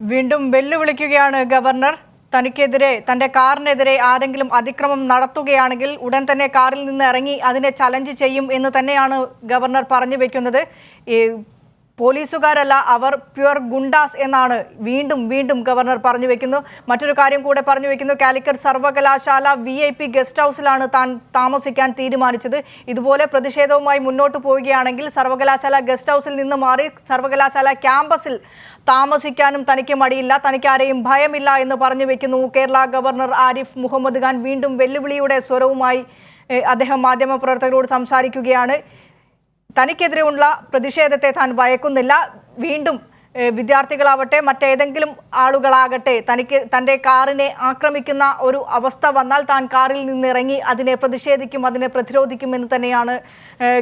വീണ്ടും വെല്ലുവിളിക്കുകയാണ് ഗവർണർ. തനിക്കെതിരെ തന്റെ കാറിനെതിരെ ആരെങ്കിലും അതിക്രമം നടത്തുകയാണെങ്കിൽ ഉടൻ തന്നെ കാറിൽ നിന്ന് ഇറങ്ങി അതിനെ ചലഞ്ച് ചെയ്യും എന്ന് തന്നെയാണ് ഗവർണർ പറഞ്ഞു വെക്കുന്നത്. പോലീസുകാരല്ല, അവർ പ്യുവർ ഗുണ്ടാസ് എന്നാണ് വീണ്ടും ഗവർണർ പറഞ്ഞു വെക്കുന്നു. മറ്റൊരു കാര്യം കൂടെ പറഞ്ഞു വെക്കുന്നു. കാലിക്കറ്റ് സർവകലാശാല VIP ഗസ്റ്റ് ഹൗസിലാണ് താൻ താമസിക്കാൻ തീരുമാനിച്ചത്. ഇതുപോലെ പ്രതിഷേധവുമായി മുന്നോട്ട് പോവുകയാണെങ്കിൽ സർവകലാശാല ഗസ്റ്റ് ഹൗസിൽ നിന്ന് മാറി സർവകലാശാല ക്യാമ്പസിൽ താമസിക്കാനും തനിക്ക് മടിയില്ല, തനിക്ക് ആരെയും ഭയമില്ല എന്ന് പറഞ്ഞു വെക്കുന്നു കേരള ഗവർണർ ആരിഫ് മുഹമ്മദ് ഖാൻ. വീണ്ടും വെല്ലുവിളിയുടെ സ്വരവുമായി അദ്ദേഹം മാധ്യമപ്രവർത്തകരോട് സംസാരിക്കുകയാണ്. തനിക്കെതിരെയുള്ള പ്രതിഷേധത്തെ താൻ ഭയക്കുന്നില്ല. വീണ്ടും വിദ്യാർത്ഥികളാവട്ടെ മറ്റേതെങ്കിലും ആളുകളാകട്ടെ തൻ്റെ കാറിനെ ആക്രമിക്കുന്ന ഒരു അവസ്ഥ വന്നാൽ താൻ കാറിൽ നിന്നിറങ്ങി അതിനെ പ്രതിഷേധിക്കും, അതിനെ പ്രതിരോധിക്കുമെന്ന് തന്നെയാണ്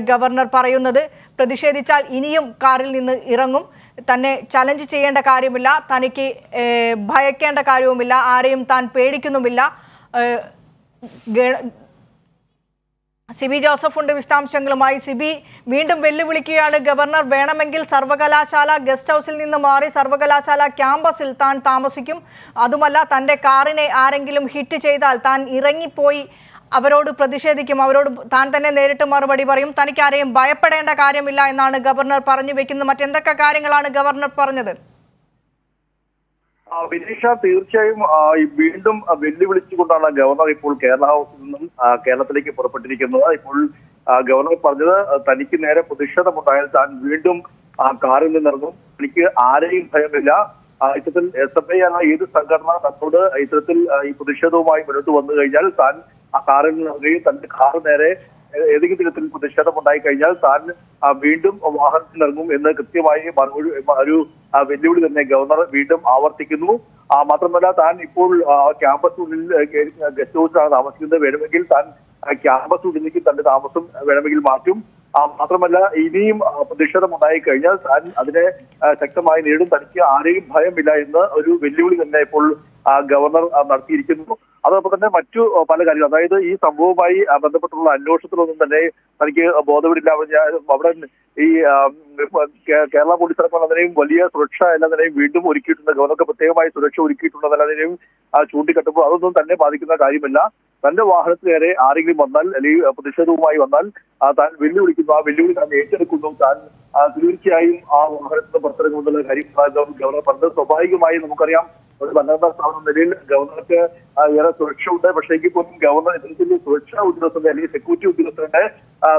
ഗവർണർ പറയുന്നത്. പ്രതിഷേധിച്ചാൽ ഇനിയും കാറിൽ നിന്ന് ഇറങ്ങും. തന്നെ ചലഞ്ച് ചെയ്യേണ്ട കാര്യമില്ല, തനിക്ക് ഭയക്കേണ്ട കാര്യവുമില്ല, ആരെയും താൻ പേടിക്കുന്നുമില്ല. സിബി ജോസഫ് ഉണ്ട് വിശദാംശങ്ങളുമായി. സിബി, വീണ്ടും വെല്ലുവിളിക്കുകയാണ് ഗവർണർ. വേണമെങ്കിൽ സർവകലാശാല ഗസ്റ്റ് ഹൗസിൽ നിന്ന് മാറി സർവകലാശാല ക്യാമ്പസിൽ താൻ താമസിക്കും. അതുമല്ല, തൻ്റെ കാറിനെ ആരെങ്കിലും ഹിറ്റ് ചെയ്താൽ താൻ ഇറങ്ങിപ്പോയി അവരോട് പ്രതിഷേധിക്കും, അവരോട് താൻ തന്നെ നേരിട്ട് മറുപടി പറയും. തനിക്ക് ആരെയും ഭയപ്പെടേണ്ട കാര്യമില്ല എന്നാണ് ഗവർണർ പറഞ്ഞു വെക്കുന്നത്. മറ്റെന്തൊക്കെ കാര്യങ്ങളാണ് ഗവർണർ പറഞ്ഞത്? വിനീഷ, തീർച്ചയായും വീണ്ടും വെല്ലുവിളിച്ചുകൊണ്ടാണ് ഗവർണർ ഇപ്പോൾ കേരള ഹൗസിൽ നിന്നും കേരളത്തിലേക്ക് പുറപ്പെട്ടിരിക്കുന്നത്. ഇപ്പോൾ ഗവർണർ പറഞ്ഞത് തനിക്ക് നേരെ പ്രതിഷേധമുണ്ടായാൽ താൻ വീണ്ടും കാറിൽ നിന്നിറങ്ങും, തനിക്ക് ആരെയും ഭയമില്ല. ഇത്തരത്തിൽ SFI എന്ന ഏത് സംഘടന തന്നോട് ഇത്തരത്തിൽ ഈ പ്രതിഷേധവുമായി മുന്നോട്ട് വന്നു കഴിഞ്ഞാൽ താൻ ആ കാറിൽ നിന്നിറങ്ങുകയും തന്റെ കാറ് നേരെ ഏതെങ്കിലും തരത്തിൽ പ്രതിഷേധം ഉണ്ടായി കഴിഞ്ഞാൽ താൻ വീണ്ടും വാഹനത്തിൽ ഇറങ്ങും എന്ന് കൃത്യമായി ഒരു വെല്ലുവിളി തന്നെ ഗവർണർ വീണ്ടും ആവർത്തിക്കുന്നു. മാത്രമല്ല, താൻ ഇപ്പോൾ ക്യാമ്പസിനുള്ളിൽ ഗസ്റ്റ് ഹൗസിലാണ് താമസിക്കുന്നത്. വേണമെങ്കിൽ താൻ ക്യാമ്പസിനുള്ളിലേക്ക് തന്റെ താമസം വേണമെങ്കിൽ മാറ്റും. മാത്രമല്ല, ഇനിയും പ്രതിഷേധം ഉണ്ടായി കഴിഞ്ഞാൽ താൻ അതിനെ ശക്തമായി നേരിടും, തനിക്ക് ആരെയും ഭയമില്ല എന്ന് ഒരു വെല്ലുവിളി തന്നെ ഇപ്പോൾ ഗവർണർ നടത്തിയിരിക്കുന്നു. അതോടൊപ്പം തന്നെ മറ്റു പല കാര്യങ്ങൾ, അതായത് ഈ സംഭവവുമായി ബന്ധപ്പെട്ടുള്ള അന്വേഷണത്തിലൊന്നും തന്നെ തനിക്ക് ബോധമില്ല. അവിടെ ഈ കേരള പോലീസ് അടക്കമുള്ളതിനെയും വലിയ സുരക്ഷ എല്ലാതിനെയും വീണ്ടും ഒരുക്കിയിട്ടുണ്ട്. ഗവർണർക്ക് പ്രത്യേകമായി സുരക്ഷ ഒരുക്കിയിട്ടുള്ളതിനെയും ചൂണ്ടിക്കാട്ടുമ്പോൾ അതൊന്നും തന്നെ ബാധിക്കുന്ന കാര്യമല്ല. തന്റെ വാഹനത്തിന് നേരെ ആരെങ്കിലും വന്നാൽ അല്ലെങ്കിൽ പ്രതിഷേധവുമായി വന്നാൽ താൻ വെല്ലുവിളിക്കുന്നു, ആ വെല്ലുവിളി താൻ ഏറ്റെടുക്കുന്നു. താൻ തീർച്ചയായും ആ വാഹനത്തിന് പുറത്തിറങ്ങുമെന്നുള്ള കാര്യം ഗവർണർ പറഞ്ഞത്. സ്വാഭാവികമായും നമുക്കറിയാം, ഒരു ഭരണഘടനാ സ്ഥാപനം നിലയിൽ ഗവർണർക്ക് ഏറെ സുരക്ഷ ഉണ്ട്. പക്ഷേ എങ്കിൽ പോലും ഗവർണർ ഇത്തരത്തിൽ സുരക്ഷാ ഉദ്യോഗസ്ഥരുടെ അല്ലെങ്കിൽ സെക്യൂരിറ്റി ഉദ്യോഗസ്ഥരുടെ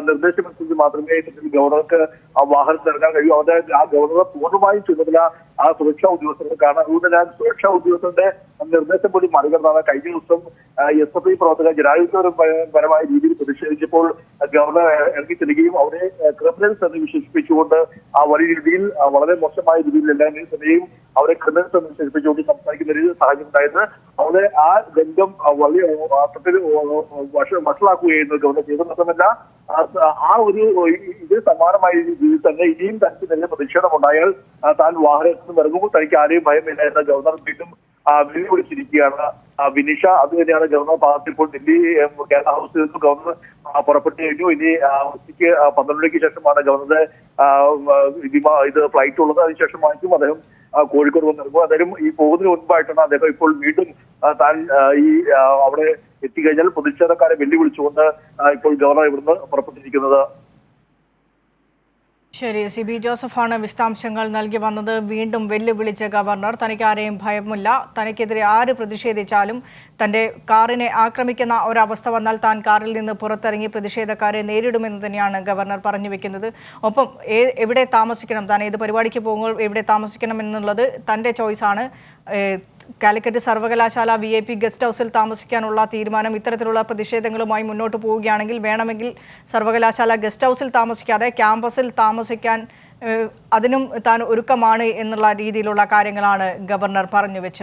നിർദ്ദേശമനുസരിച്ച് മാത്രമേ ഇത്തരത്തിൽ ഗവർണർക്ക് ആ വാഹനത്തിൽ ഇറങ്ങാൻ കഴിയൂ. അവരുടെ ആ ഗവർണറെ പൂർണ്ണമായും ചുമതല ആ സുരക്ഷാ ഉദ്യോഗസ്ഥർക്കാണ്. അതുകൊണ്ട് തന്നെ സുരക്ഷാ ഉദ്യോഗസ്ഥരുടെ നിർദ്ദേശം പോലും മറികടന്നാണ് കഴിഞ്ഞ ദിവസം SFI പ്രവർത്തകർ ജനാധിപത്യപരമായ രീതിയിൽ പ്രതിഷേധിച്ചപ്പോൾ ഗവർണർ ഇറങ്ങി ചെല്ലുകയും അവരെ ക്രിമിനൽസ് എന്ന് വിശേഷിപ്പിച്ചുകൊണ്ട് ആ വലിയ രീതിയിൽ വളരെ മോശമായ രീതിയിൽ എല്ലാവരെയും തന്നെയും അവരെ ക്രിമിനൽസ് എന്ന് വിശേഷിപ്പിച്ചുകൊണ്ട് സംസാരിക്കുന്ന ഒരു സാഹചര്യം ഉണ്ടായത്. അവരെ ആ രംഗം വലിയ അർത്ഥത്തിൽ വഷളാക്കുകയായിരുന്നു ഗവർണർ ചെയ്തത്. മാത്രമല്ല, ആ ഒരു ഇത് സമാനമായ രീതിയിൽ തന്നെ ഇനിയും തനിക്ക് തന്നെ പ്രതിഷേധം ഉണ്ടായാൽ താൻ വാഹനത്തിൽ നിന്ന് ഇറങ്ങുമ്പോൾ തനിക്ക് ആരെയും ഭയമില്ല എന്ന ഗവർണർ വീണ്ടും വെല്ലുവിളിച്ചിരിക്കുകയാണ് വിനിഷ. അത് തന്നെയാണ് ഗവർണർ ഭാഗത്ത് ഇപ്പോൾ ദില്ലി കേരള ഹൗസിൽ നിന്ന് ഗവർണർ പുറപ്പെട്ടു കഴിഞ്ഞു. ഇനി ഉച്ചയ്ക്ക് 12 മണിക്ക് ശേഷമാണ് ഗവർണറുടെ ഇത് ഫ്ലൈറ്റ് ഉള്ളത്. അതിനുശേഷമായിരിക്കും അദ്ദേഹം കോഴിക്കോട് വന്നിറങ്ങും. അദ്ദേഹം ഈ പോകുന്നതിന് മുൻപായിട്ടാണ് അദ്ദേഹം ഇപ്പോൾ വീണ്ടും താൻ ഈ അവിടെ എത്തിക്കഴിഞ്ഞാൽ പ്രതിഷേധക്കാരെ വെല്ലുവിളിച്ചുകൊണ്ട് ഇപ്പോൾ ഗവർണർ ഇവിടുന്ന് പുറപ്പെട്ടിരിക്കുന്നത്. ശരി, സിബി ജോസഫാണ് വിശദാംശങ്ങൾ നൽകി വന്നത്. വീണ്ടും വെല്ലുവിളിച്ച ഗവർണർ. തനിക്ക് ആരെയും ഭയമില്ല, തനിക്കെതിരെ ആര് പ്രതിഷേധിച്ചാലും തൻ്റെ കാറിനെ ആക്രമിക്കുന്ന ഒരവസ്ഥ വന്നാൽ താൻ കാറിൽ നിന്ന് പുറത്തിറങ്ങി പ്രതിഷേധക്കാരെ നേരിടുമെന്ന് തന്നെയാണ് ഗവർണർ പറഞ്ഞു വെക്കുന്നത്. ഒപ്പം എവിടെ താമസിക്കണം, താൻ ഏത് പരിപാടിക്ക് പോകുമ്പോൾ എവിടെ താമസിക്കണം എന്നുള്ളത് തൻ്റെ ചോയ്സാണ്. കാലിക്കറ്റ് സർവകലാശാല VIP ഗസ്റ്റ് ഹൗസിൽ താമസിക്കാനുള്ള തീരുമാനം, ഇത്തരത്തിലുള്ള പ്രതിഷേധങ്ങളുമായി മുന്നോട്ട് പോവുകയാണെങ്കിൽ വേണമെങ്കിൽ സർവകലാശാല ഗസ്റ്റ് ഹൗസിൽ താമസിക്കാതെ ക്യാമ്പസിൽ താമസിക്കാൻ അതിനും താൻ ഒരുക്കമാണ് എന്നുള്ള രീതിയിലുള്ള കാര്യങ്ങളാണ് ഗവർണർ പറഞ്ഞു വെച്ചത്.